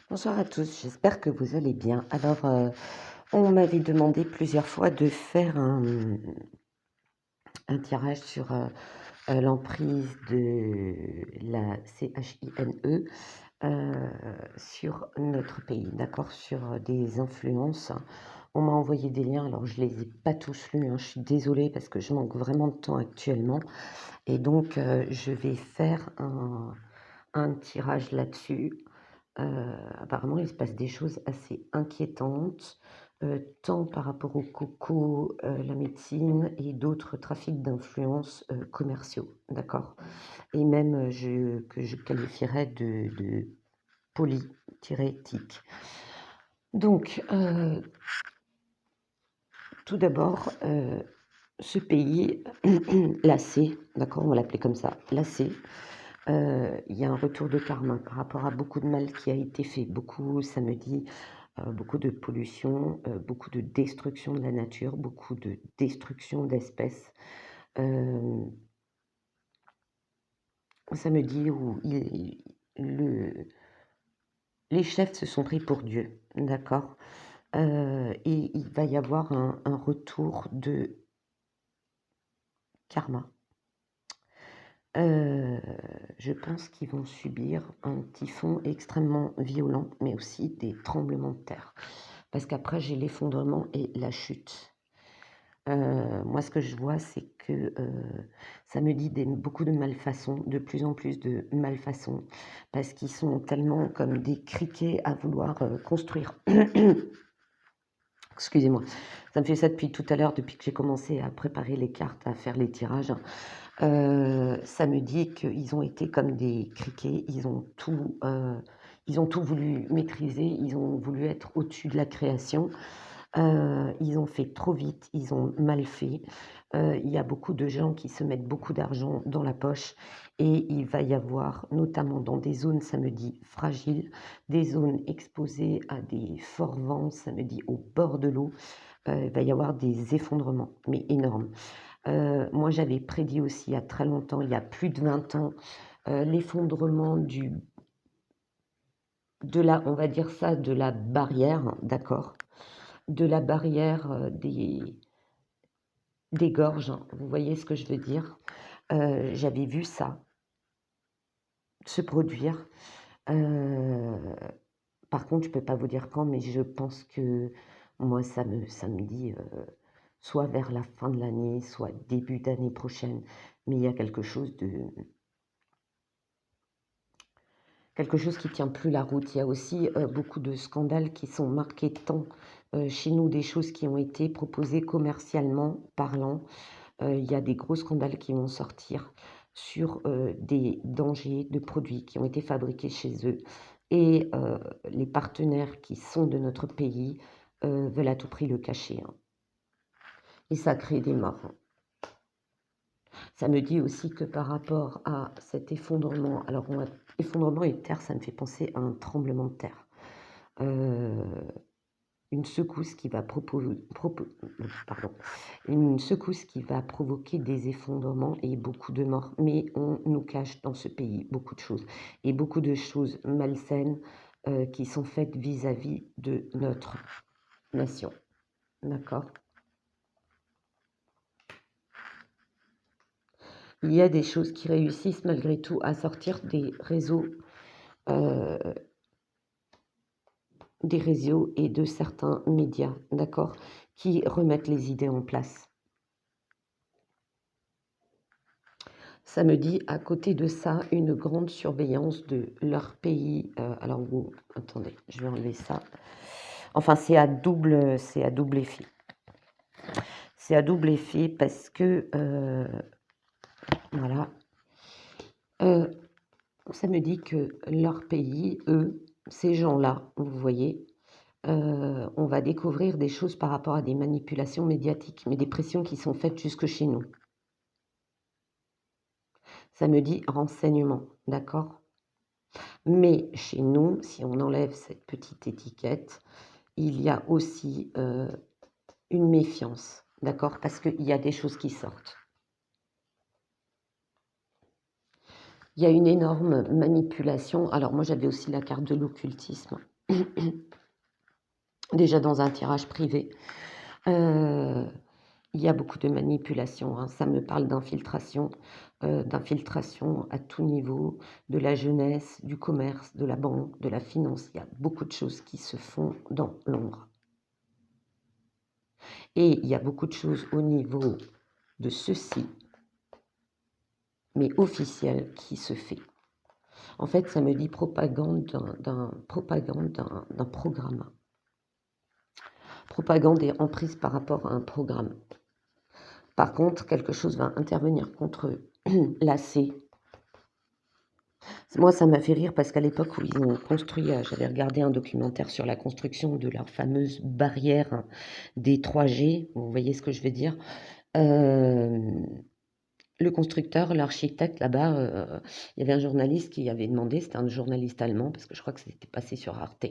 Bonsoir à tous, j'espère que vous allez bien. Alors, on m'avait demandé plusieurs fois de faire un tirage sur l'emprise de la CHINE sur notre pays, d'accord, sur des influences. On m'a envoyé des liens, alors je les ai pas tous lus, hein, je suis désolée parce que je manque vraiment de temps actuellement. Et donc, je vais faire un tirage là-dessus. Apparemment, il se passe des choses assez inquiétantes, tant par rapport au coco, la médecine et d'autres trafics d'influence, commerciaux, d'accord? Et même, que je qualifierais de poly-tic. Donc, tout d'abord, ce pays, l'AC, d'accord, on va l'appeler comme ça, l'AC, il y a un retour de karma par rapport à beaucoup de mal qui a été fait, beaucoup, ça me dit, beaucoup de pollution, beaucoup de destruction de la nature, beaucoup de destruction d'espèces. Hem, Ça me dit où les chefs se sont pris pour Dieu, d'accord? Et il va y avoir un retour de karma. Heu, je pense qu'ils vont subir un typhon extrêmement violent, mais aussi des tremblements de terre. Parce qu'après, j'ai l'effondrement et la chute. Moi, ce que je vois, c'est que, ça me dit beaucoup de malfaçons, de plus en plus de malfaçons, parce qu'ils sont tellement comme des criquets à vouloir, construire. Excusez-moi, ça me fait ça depuis tout à l'heure, depuis que j'ai commencé à préparer les cartes, à faire les tirages. Ça me dit qu'ils ont été comme des criquets, ils ont tout voulu maîtriser, ils ont voulu être au-dessus de la création. Ils ont fait trop vite, ils ont mal fait. Il y a beaucoup de gens qui se mettent beaucoup d'argent dans la poche et il va y avoir, notamment dans des zones, ça me dit, fragiles, des zones exposées à des forts vents, ça me dit au bord de l'eau, il va y avoir des effondrements, mais énormes. Moi, j'avais prédit aussi il y a très longtemps, il y a plus de 20 ans, l'effondrement on va dire ça, de la barrière, d'accord? De la barrière, des gorges, hein. Vous voyez ce que je veux dire? J'avais vu ça se produire. Heu, Par contre, je peux pas vous dire quand, mais je pense que moi, ça me dit, soit vers la fin de l'année, soit début d'année prochaine. Mais il y a quelque chose qui tient plus la route. Il y a aussi, beaucoup de scandales qui sont marqués tant, chez nous, des choses qui ont été proposées commercialement parlant. Il y a des gros scandales qui vont sortir sur, des dangers de produits qui ont été fabriqués chez eux et les partenaires qui sont de notre pays, veulent à tout prix le cacher, hein, et ça crée des morts, hein. Ça me dit aussi que par rapport à cet effondrement, alors effondrement et terre, ça me fait penser à un tremblement de terre. Heu Une secousse qui va pardon, une secousse qui va provoquer des effondrements et beaucoup de morts. Mais on nous cache dans ce pays beaucoup de choses et beaucoup de choses malsaines, qui sont faites vis-à-vis de notre nation. D'accord? Il y a des choses qui réussissent malgré tout à sortir heu, des réseaux et de certains médias, d'accord? Qui remettent les idées en place. Ça me dit, à côté de ça, une grande surveillance de leur pays. Alors, attendez, je vais enlever ça. Enfin, c'est à double effet. C'est à double effet parce que, voilà, euh, ça me dit que leur pays, eux, ces gens-là, vous voyez, on va découvrir des choses par rapport à des manipulations médiatiques, mais des pressions qui sont faites jusque chez nous. Ça me dit renseignement, d'accord? Mais chez nous, si on enlève cette petite étiquette, il y a aussi, une méfiance, d'accord? Parce qu'il y a des choses qui sortent. Il y a une énorme manipulation. Alors moi, j'avais aussi la carte de l'occultisme, déjà dans un tirage privé. Il y a beaucoup de manipulation, hein. Ça me parle d'infiltration à tout niveau, de la jeunesse, du commerce, de la banque, de la finance. Il y a beaucoup de choses qui se font dans l'ombre. Et il y a beaucoup de choses au niveau de ceci, mais officiel, qui se fait. En fait, ça me dit propagande d'un programme. Propagande et emprise par rapport à un programme. Par contre, quelque chose va intervenir contre l'AC. Moi, ça m'a fait rire parce qu'à l'époque où ils ont construit, j'avais regardé un documentaire sur la construction de leur fameuse barrière des 3G, vous voyez ce que je veux dire. Le constructeur, l'architecte là-bas, il y avait un journaliste qui avait demandé, c'était un journaliste allemand, parce que je crois que c'était passé sur Arte.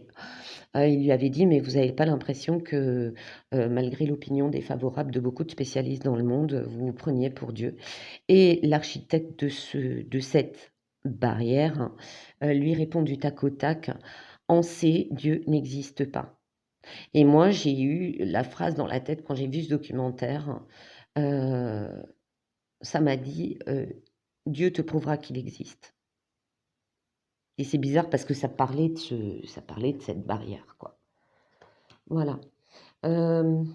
Il lui avait dit, mais vous n'avez pas l'impression que, malgré l'opinion défavorable de beaucoup de spécialistes dans le monde, vous vous preniez pour Dieu. Et l'architecte de cette barrière lui répond du tac au tac, en C, Dieu n'existe pas. Et moi, j'ai eu la phrase dans la tête quand j'ai vu ce documentaire. Ça m'a dit, Dieu te prouvera qu'il existe. Et c'est bizarre parce que ça parlait de cette barrière, quoi. Voilà. Il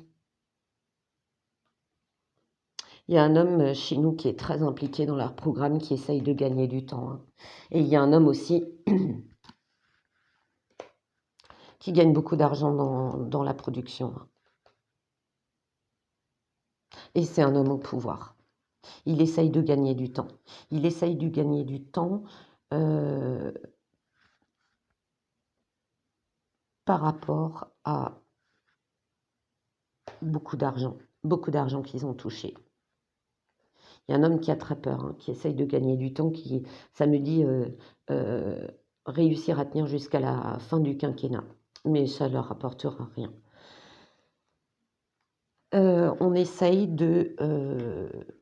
y a un homme chez nous qui est très impliqué dans leur programme, qui essaye de gagner du temps, hein. Et il y a un homme aussi qui gagne beaucoup d'argent dans la production, hein. Et c'est un homme au pouvoir. Il essaye de gagner du temps. Il essaye de gagner du temps par rapport à beaucoup d'argent qu'ils ont touché. Il y a un homme qui a très peur, hein, qui essaye de gagner du temps, ça me dit réussir à tenir jusqu'à la fin du quinquennat, mais ça ne leur rapportera rien. On essaye de,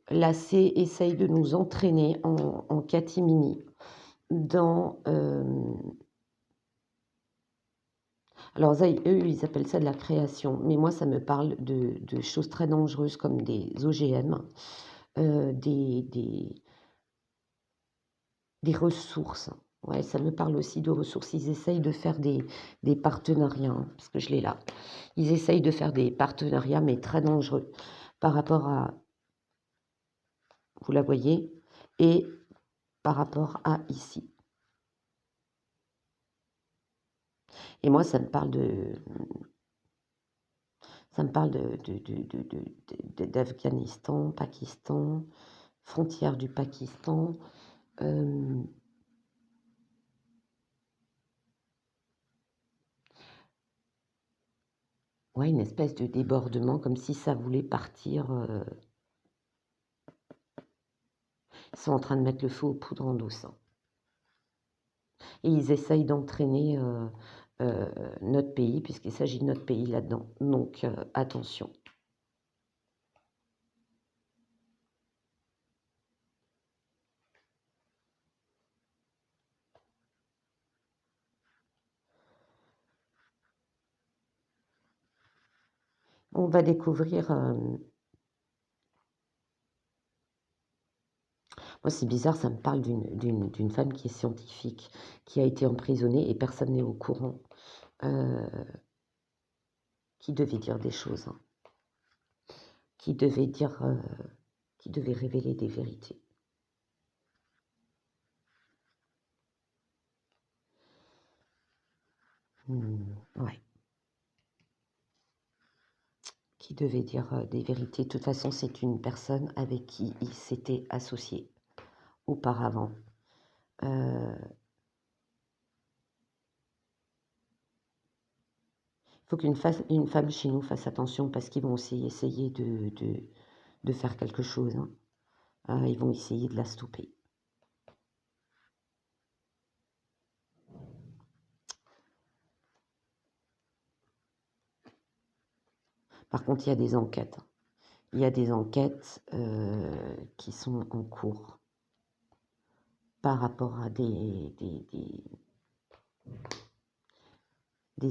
l'AC essaye de nous entraîner en catimini dans... alors eux, ils appellent ça de la création, mais moi, ça me parle de choses très dangereuses comme des OGM, des ressources. Ouais, ça me parle aussi de ressources. Ils essayent de faire des partenariats, hein, parce que je l'ai là. Ils essayent de faire des partenariats, mais très dangereux par rapport à, vous la voyez, et par rapport à ici. Et moi, ça me parle d'Afghanistan, Pakistan, frontière du Pakistan. Ouais, une espèce de débordement, comme si ça voulait partir. Ils sont en train de mettre le feu aux poudres douce, hein. Et ils essayent d'entraîner notre pays, puisqu'il s'agit de notre pays là-dedans. Donc, attention. On va découvrir... moi, c'est bizarre, ça me parle d'une femme qui est scientifique, qui a été emprisonnée et personne n'est au courant, qui devait dire des choses, hein, qui devait révéler des vérités. Ouais. Qui devait dire des vérités. De toute façon, c'est une personne avec qui il s'était associé auparavant. Il faut qu'une femme chez nous fasse attention parce qu'ils vont aussi essayer de faire quelque chose, hein. Ils vont essayer de la stopper. Par contre, il y a des enquêtes. Il y a des enquêtes qui sont en cours par rapport à des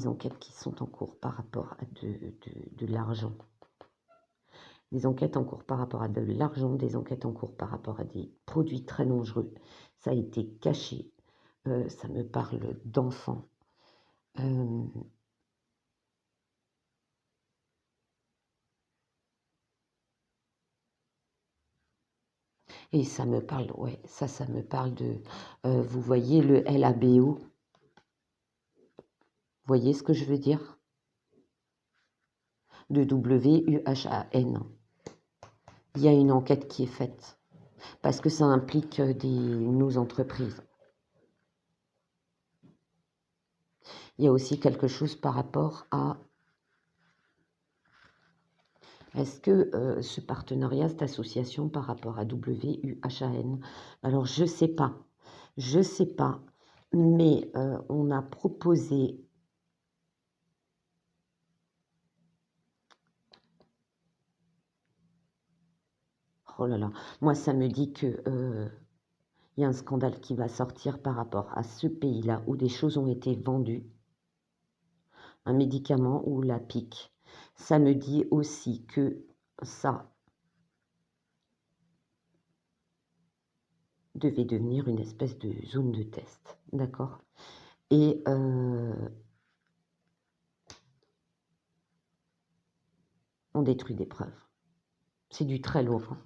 enquêtes qui sont en cours par rapport à de l'argent. Des enquêtes en cours par rapport à de l'argent, des enquêtes en cours par rapport à des produits très dangereux. Ça a été caché. Ça me parle d'enfants. Et ça me parle, ouais, ça me parle de, vous voyez le LABO, vous voyez ce que je veux dire? De WUHAN. Il y a une enquête qui est faite, parce que ça implique nos entreprises. Il y a aussi quelque chose par rapport à, est-ce que ce partenariat, cette association par rapport à WUHAN, alors je sais pas, mais on a proposé, oh là là, moi ça me dit que il y a un scandale qui va sortir par rapport à ce pays-là où des choses ont été vendues, un médicament ou la pique. Ça me dit aussi que ça devait devenir une espèce de zone de test, d'accord? Et on détruit des preuves. C'est du très lourd, hein.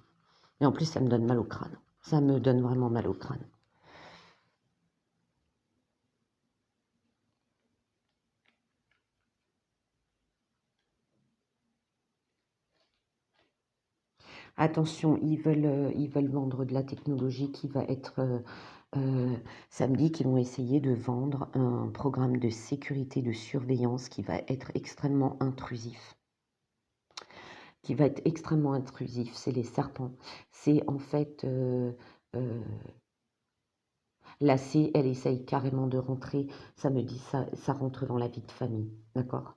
Et en plus, ça me donne mal au crâne. Ça me donne vraiment mal au crâne. Attention, ils veulent vendre de la technologie qui va être... samedi, qu'ils vont essayer de vendre un programme de sécurité, de surveillance qui va être extrêmement intrusif. C'est les serpents. C'est en fait... la C, elle essaye carrément de rentrer. Ça me dit ça rentre dans la vie de famille. D'accord?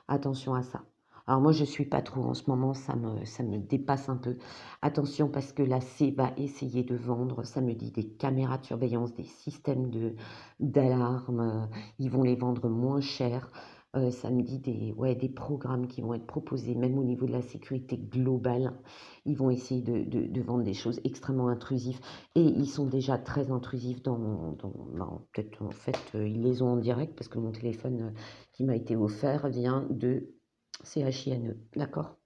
Attention à ça. Alors moi, je ne suis pas trop en ce moment, ça me dépasse un peu. Attention parce que la C va essayer de vendre, ça me dit des caméras de surveillance, des systèmes d'alarme, ils vont les vendre moins cher. Ça me dit des programmes qui vont être proposés, même au niveau de la sécurité globale. Ils vont essayer de vendre des choses extrêmement intrusives. Et ils sont déjà très intrusifs peut-être en fait, ils les ont en direct parce que mon téléphone qui m'a été offert vient de CHINE, d'accord?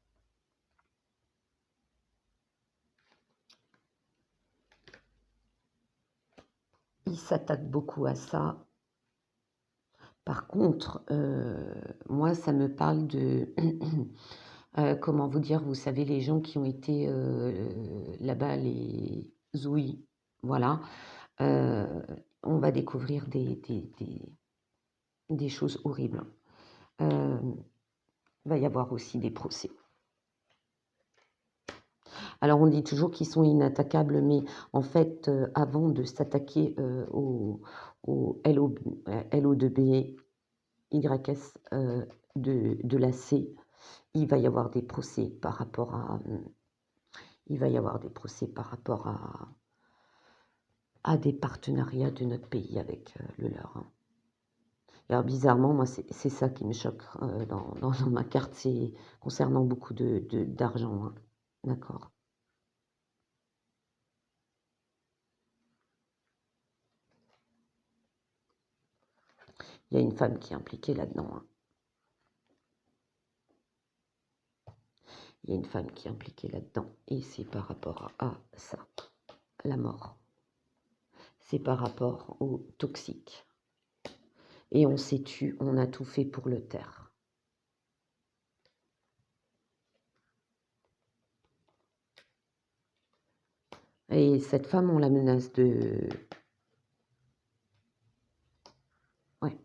Ils s'attaquent beaucoup à ça. Par contre, moi, ça me parle de... comment vous dire, vous savez, les gens qui ont été là-bas, les zouïs, voilà. On va découvrir des choses horribles. Il va y avoir aussi des procès. Alors on dit toujours qu'ils sont inattaquables, mais en fait, avant de s'attaquer au LO2B, YS de la C, il va y avoir des procès par rapport à... Il va y avoir des procès par rapport à des partenariats de notre pays avec le leur, hein. Alors bizarrement, moi, c'est ça qui me choque dans ma carte, c'est concernant beaucoup d'argent, hein. D'accord. Il y a une femme qui est impliquée là-dedans, hein. Il y a une femme qui est impliquée là-dedans. Et c'est par rapport à ça, la mort. C'est par rapport au toxique. Et on s'est tu, on a tout fait pour le taire. Et cette femme, on la menace de... Ouais.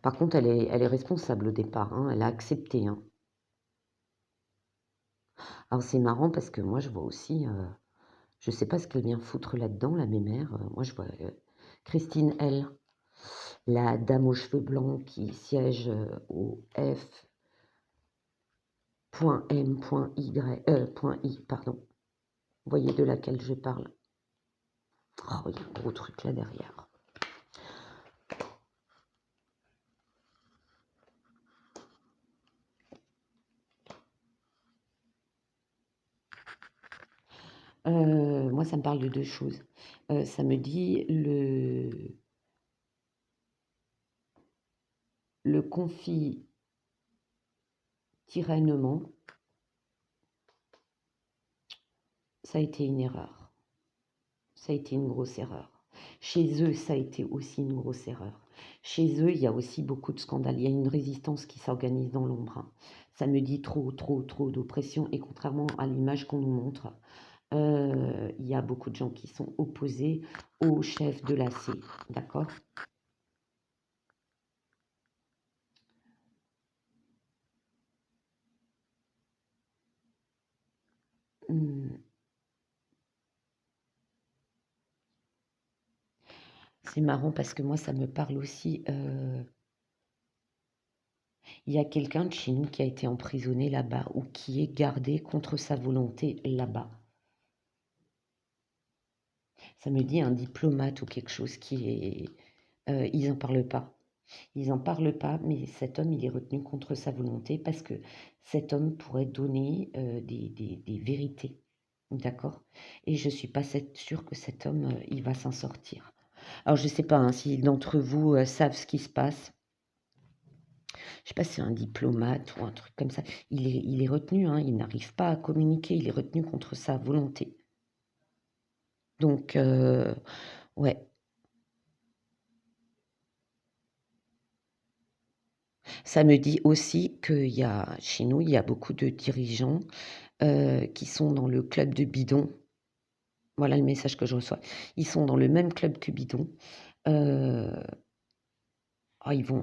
Par contre, elle est responsable au départ, hein. Elle a accepté, hein. Alors c'est marrant parce que moi, je vois aussi... je ne sais pas ce qu'elle vient foutre là-dedans, la mémère. Moi, je vois Christine L., la dame aux cheveux blancs qui siège au F.M.Y, .I, pardon. Vous voyez de laquelle je parle? Oh, il y a un gros truc là derrière. Moi, ça me parle de deux choses. Ça me dit le confit tyrannement, ça a été une erreur. Ça a été une grosse erreur. Chez eux, ça a été aussi une grosse erreur. Chez eux, il y a aussi beaucoup de scandales. Il y a une résistance qui s'organise dans l'ombre, hein. Ça me dit trop, trop, trop d'oppression. Et contrairement à l'image qu'on nous montre, il y a beaucoup de gens qui sont opposés au chef de l'AC. D'accord? C'est marrant parce que moi, ça me parle aussi. Il y a quelqu'un de chez nous qui a été emprisonné là-bas ou qui est gardé contre sa volonté là-bas. Ça me dit un diplomate ou quelque chose qui est... ils n'en parlent pas. Ils n'en parlent pas, mais cet homme, il est retenu contre sa volonté parce que cet homme pourrait donner des vérités. D'accord? Et je ne suis pas sûre que cet homme, il va s'en sortir. Alors, je ne sais pas hein, si d'entre vous savent ce qui se passe. Je sais pas si c'est un diplomate ou un truc comme ça. Il est retenu, hein, il n'arrive pas à communiquer, il est retenu contre sa volonté. Donc, ouais. Ça me dit aussi qu'il y a, chez nous, il y a beaucoup de dirigeants qui sont dans le club de bidon. Voilà le message que je reçois. Ils sont dans le même club que bidon. Il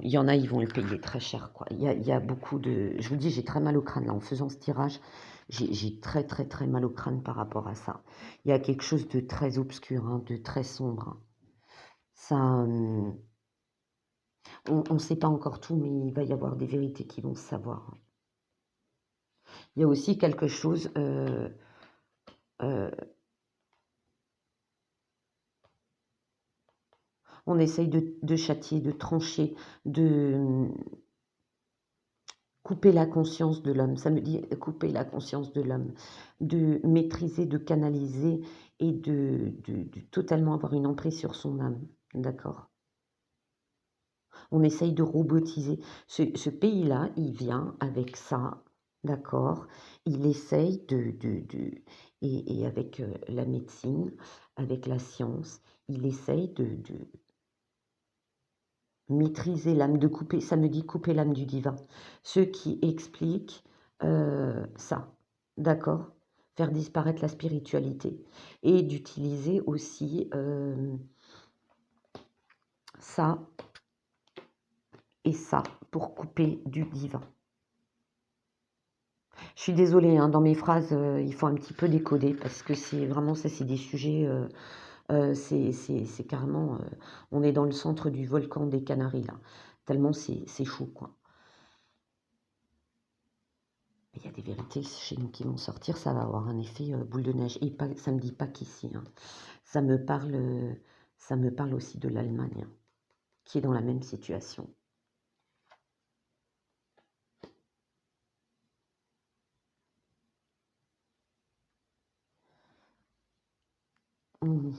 y en a, ils vont le payer très cher, quoi. Il y a beaucoup de... Je vous dis, j'ai très mal au crâne, là, en faisant ce tirage. J'ai très, très, très mal au crâne par rapport à ça. Il y a quelque chose de très obscur, hein, de très sombre, hein. Ça, on ne sait pas encore tout, mais il va y avoir des vérités qui vont se savoir. Il y a aussi quelque chose... on essaye de châtier, de trancher, de couper la conscience de l'homme. Ça me dit couper la conscience de l'homme, de maîtriser, de canaliser et de totalement avoir une emprise sur son âme. D'accord? On essaye de robotiser. Ce pays-là, il vient avec ça, d'accord? Il essaye et avec la médecine, avec la science, il essaye de maîtriser l'âme, de couper, ça me dit couper l'âme du divin. Ce qui explique ça, d'accord? Faire disparaître la spiritualité et d'utiliser aussi ça et ça pour couper du divin. Je suis désolée, hein, dans mes phrases, il faut un petit peu décoder parce que c'est vraiment ça, c'est des sujets, c'est carrément, on est dans le centre du volcan des Canaries là, tellement c'est chaud quoi. Il y a des vérités chez nous qui vont sortir, ça va avoir un effet boule de neige. Et pas, ça ne me dit pas qu'ici, hein. Ça me parle aussi de l'Allemagne, hein, qui est dans la même situation. On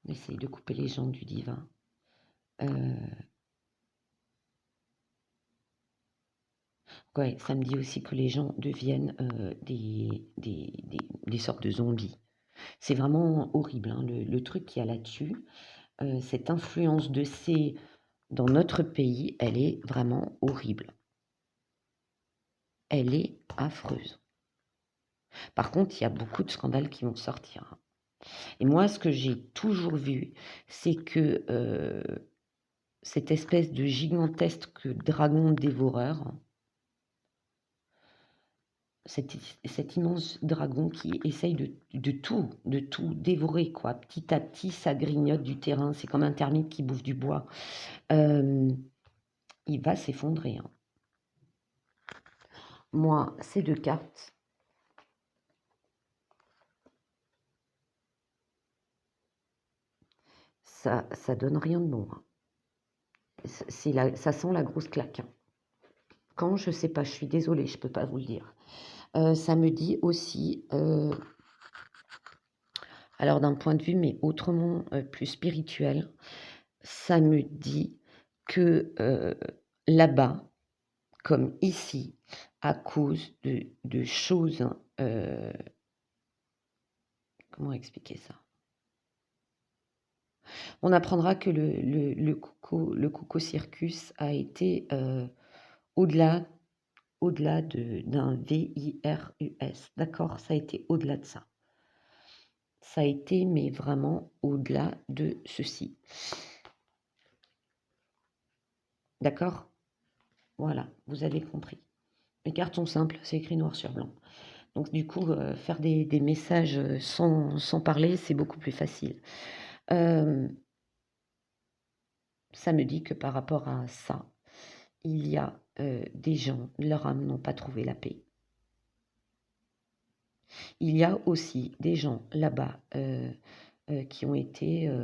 essaye de couper les gens du divin. Ouais, ça me dit aussi que les gens deviennent des sortes de zombies. C'est vraiment horrible, hein, le truc qu'il y a là-dessus. Cette influence de C dans notre pays, elle est vraiment horrible. Elle est affreuse. Par contre, il y a beaucoup de scandales qui vont sortir, hein. Et moi, ce que j'ai toujours vu, c'est que cette espèce de gigantesque dragon dévoreur, cet immense dragon qui essaye de tout dévorer, quoi. Petit à petit, ça grignote du terrain. C'est comme un termite qui bouffe du bois. Il va s'effondrer, hein. Moi, ces deux cartes, ça donne rien de bon, hein. Ça sent la grosse claque, hein. Quand, je sais pas, je suis désolée, je peux pas vous le dire. Ça me dit aussi, alors d'un point de vue, mais autrement plus spirituel, ça me dit que là-bas, comme ici, à cause de choses, comment expliquer ça? On apprendra que le Coco Circus a été au-delà d'un VIRUS, d'accord? Ça a été au-delà de ça. Ça a été, mais vraiment au-delà de ceci. D'accord? Voilà, vous avez compris. Les cartes sont simples, c'est écrit noir sur blanc. Donc du coup, faire des messages sans parler, c'est beaucoup plus facile. Ça me dit que par rapport à ça, il y a des gens, leur âme n'ont pas trouvé la paix. Il y a aussi des gens là-bas qui ont été...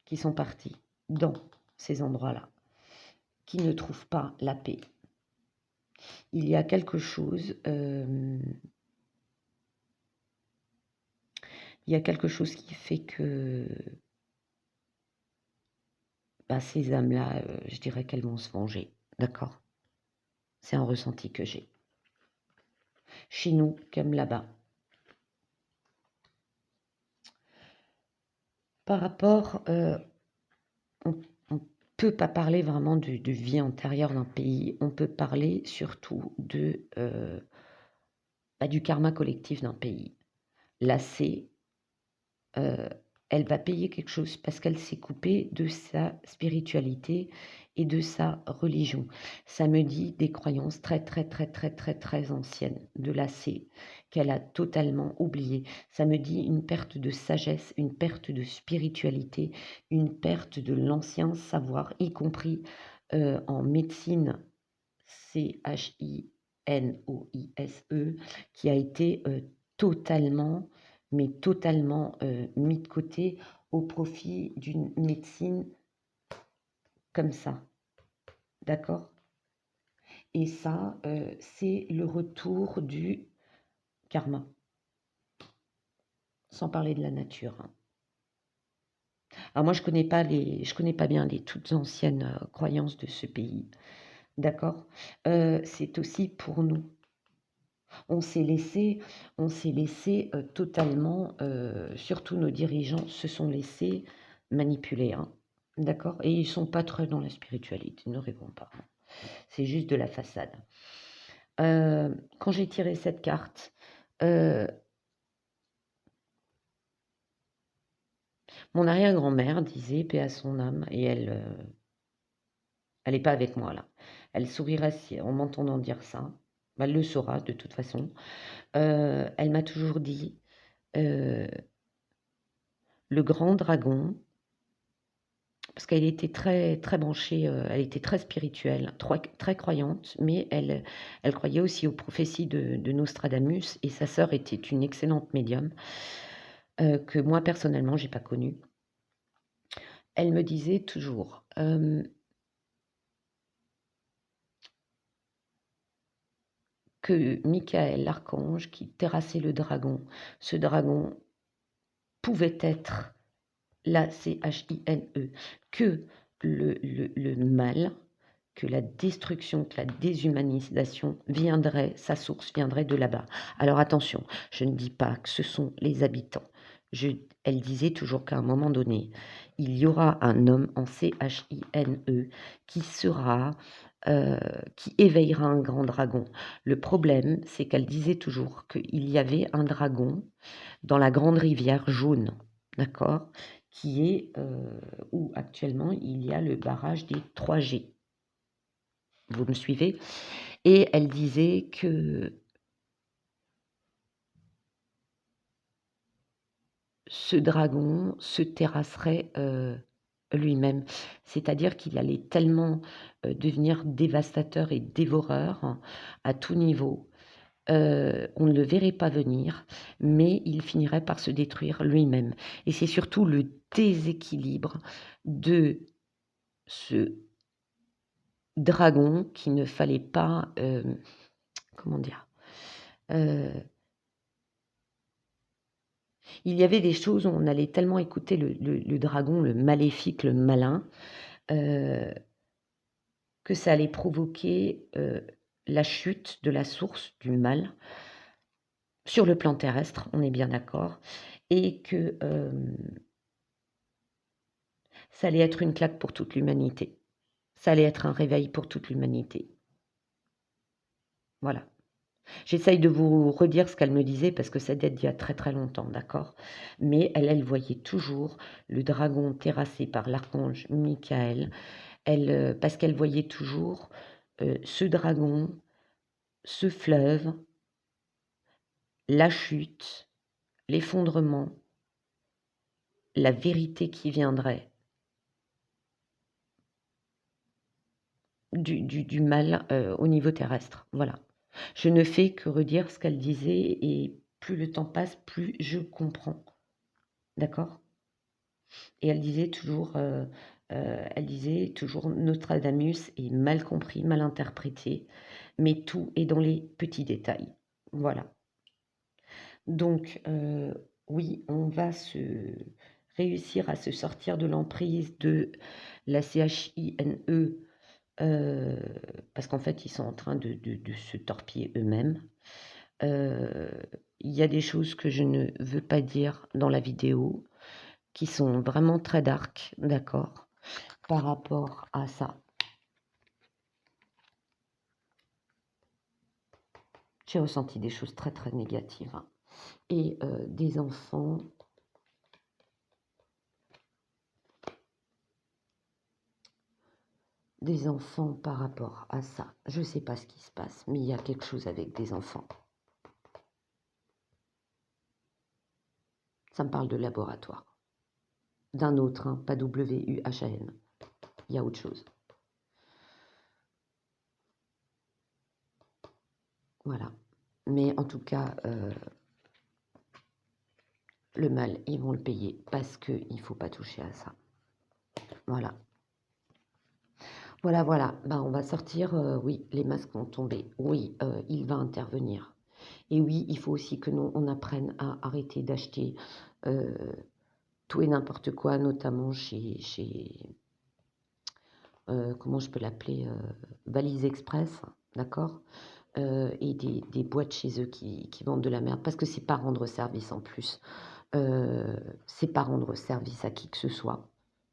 qui sont partis dans ces endroits-là, qui ne trouvent pas la paix. Il y a quelque chose... il y a quelque chose qui fait que ces âmes-là, je dirais qu'elles vont se venger. D'accord? C'est un ressenti que j'ai. Chez nous, comme là-bas. Par rapport, on ne peut pas parler vraiment de vie antérieure d'un pays. On peut parler surtout du karma collectif d'un pays. Là, c'est... elle va payer quelque chose parce qu'elle s'est coupée de sa spiritualité et de sa religion. Ça me dit des croyances très, très, très, très, très, très anciennes de l'AC qu'elle a totalement oubliées. Ça me dit une perte de sagesse, une perte de spiritualité, une perte de l'ancien savoir, y compris en médecine CHINOISE, qui a été totalement mis de côté au profit d'une médecine comme ça. D'accord? Et ça, c'est le retour du karma. Sans parler de la nature, hein. Alors moi, je connais pas bien les toutes anciennes croyances de ce pays. D'accord? C'est aussi pour nous. On s'est laissé totalement, surtout nos dirigeants se sont laissés manipuler, hein. D'accord? Et ils ne sont pas très dans la spiritualité, ne répondent pas, hein. C'est juste de la façade. Quand j'ai tiré cette carte, mon arrière-grand-mère disait, paix à son âme, et elle n'est pas avec moi là. Elle sourirait en m'entendant dire ça. Elle le saura de toute façon. Elle m'a toujours dit, le grand dragon, parce qu'elle était très, très branchée, elle était très spirituelle, très croyante, mais elle croyait aussi aux prophéties de Nostradamus, et sa sœur était une excellente médium, que moi personnellement, j'ai pas connue. Elle me disait toujours, que Michael, l'archange, qui terrassait le dragon, ce dragon pouvait être la CHINE, que le mal, que la destruction, que la déshumanisation sa source viendrait de là-bas. Alors attention, je ne dis pas que ce sont les habitants. Elle disait toujours qu'à un moment donné, il y aura un homme en CHINE qui qui éveillera un grand dragon. Le problème, c'est qu'elle disait toujours qu'il y avait un dragon dans la grande rivière jaune, d'accord, qui est où actuellement il y a le barrage des 3G. Vous me suivez? Et elle disait que ce dragon se terrasserait lui-même. C'est-à-dire qu'il allait tellement devenir dévastateur et dévoreur hein, à tout niveau. On ne le verrait pas venir, mais il finirait par se détruire lui-même. Et c'est surtout le déséquilibre de ce dragon qu'il ne fallait pas, comment dire, il y avait des choses où on allait tellement écouter le dragon, le maléfique, le malin, que ça allait provoquer la chute de la source du mal sur le plan terrestre, on est bien d'accord, et que ça allait être une claque pour toute l'humanité. Ça allait être un réveil pour toute l'humanité. Voilà. J'essaye de vous redire ce qu'elle me disait parce que ça date d'il y a très très longtemps, d'accord? Mais elle voyait toujours le dragon terrassé par l'archange Michael, parce qu'elle voyait toujours ce dragon, ce fleuve, la chute, l'effondrement, la vérité qui viendrait du mal au niveau terrestre. Voilà. Je ne fais que redire ce qu'elle disait et plus le temps passe, plus je comprends. D'accord? Et elle disait toujours Nostradamus est mal compris, mal interprété, mais tout est dans les petits détails. Voilà. Donc, oui, on va réussir à se sortir de l'emprise de la CHINE, parce qu'en fait, ils sont en train de se torpiller eux-mêmes. Il y a des choses que je ne veux pas dire dans la vidéo, qui sont vraiment très dark, d'accord, par rapport à ça. J'ai ressenti des choses très très négatives. Hein. Et des enfants par rapport à ça. Je ne sais pas ce qui se passe, mais il y a quelque chose avec des enfants. Ça me parle de laboratoire. D'un autre, hein, pas WUHAN. Il y a autre chose. Voilà. Mais en tout cas, le mal, ils vont le payer parce qu'il ne faut pas toucher à ça. Voilà. Voilà. Ben, on va sortir, oui, les masques vont tomber. Oui, il va intervenir. Et oui, il faut aussi que nous, on apprenne à arrêter d'acheter tout et n'importe quoi, notamment chez comment je peux l'appeler, Valise Express, d'accord, et des boîtes chez eux qui vendent de la merde, parce que c'est pas rendre service en plus. C'est pas rendre service à qui que ce soit.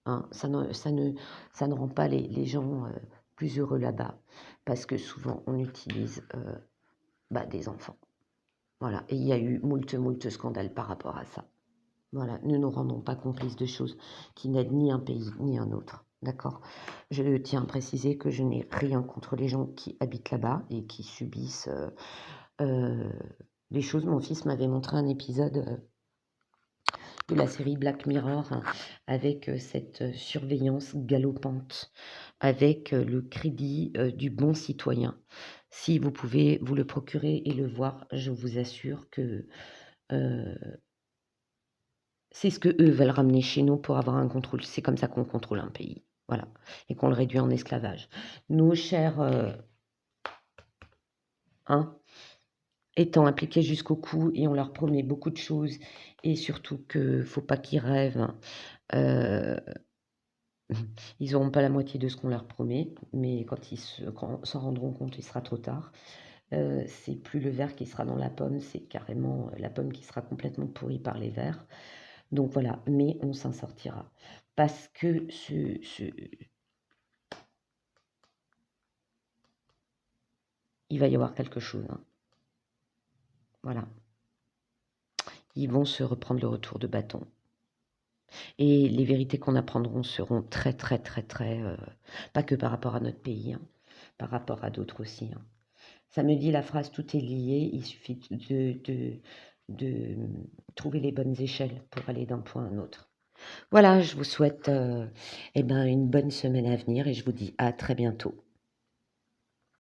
Hein. Ça ne rend pas les gens plus heureux là-bas, parce que souvent on utilise des enfants. Voilà, et il y a eu moult scandales par rapport à ça. Voilà, ne nous rendons pas complices de choses qui n'aident ni un pays ni un autre. D'accord? Je tiens à préciser que je n'ai rien contre les gens qui habitent là-bas et qui subissent des choses. Mon fils m'avait montré un épisode de la série Black Mirror hein, avec cette surveillance galopante, avec le crédit du bon citoyen. Si vous pouvez vous le procurer et le voir, je vous assure que c'est ce que eux veulent ramener chez nous pour avoir un contrôle. C'est comme ça qu'on contrôle un pays. Voilà. Et qu'on le réduit en esclavage. Nos chers étant impliqués jusqu'au cou et on leur promet beaucoup de choses et surtout qu'il ne faut pas qu'ils rêvent. Ils n'auront pas la moitié de ce qu'on leur promet, mais quand ils s'en rendront compte, il sera trop tard. C'est plus le verre qui sera dans la pomme, c'est carrément la pomme qui sera complètement pourrie par les vers. Donc voilà, mais on s'en sortira. Parce que il va y avoir quelque chose. Hein. Voilà. Ils vont se reprendre le retour de bâton. Et les vérités qu'on apprendront seront très, pas que par rapport à notre pays, hein, par rapport à d'autres aussi. Hein. Ça me dit la phrase « tout est lié », il suffit de trouver les bonnes échelles pour aller d'un point à un autre. Voilà, je vous souhaite, eh ben, une bonne semaine à venir et je vous dis à très bientôt.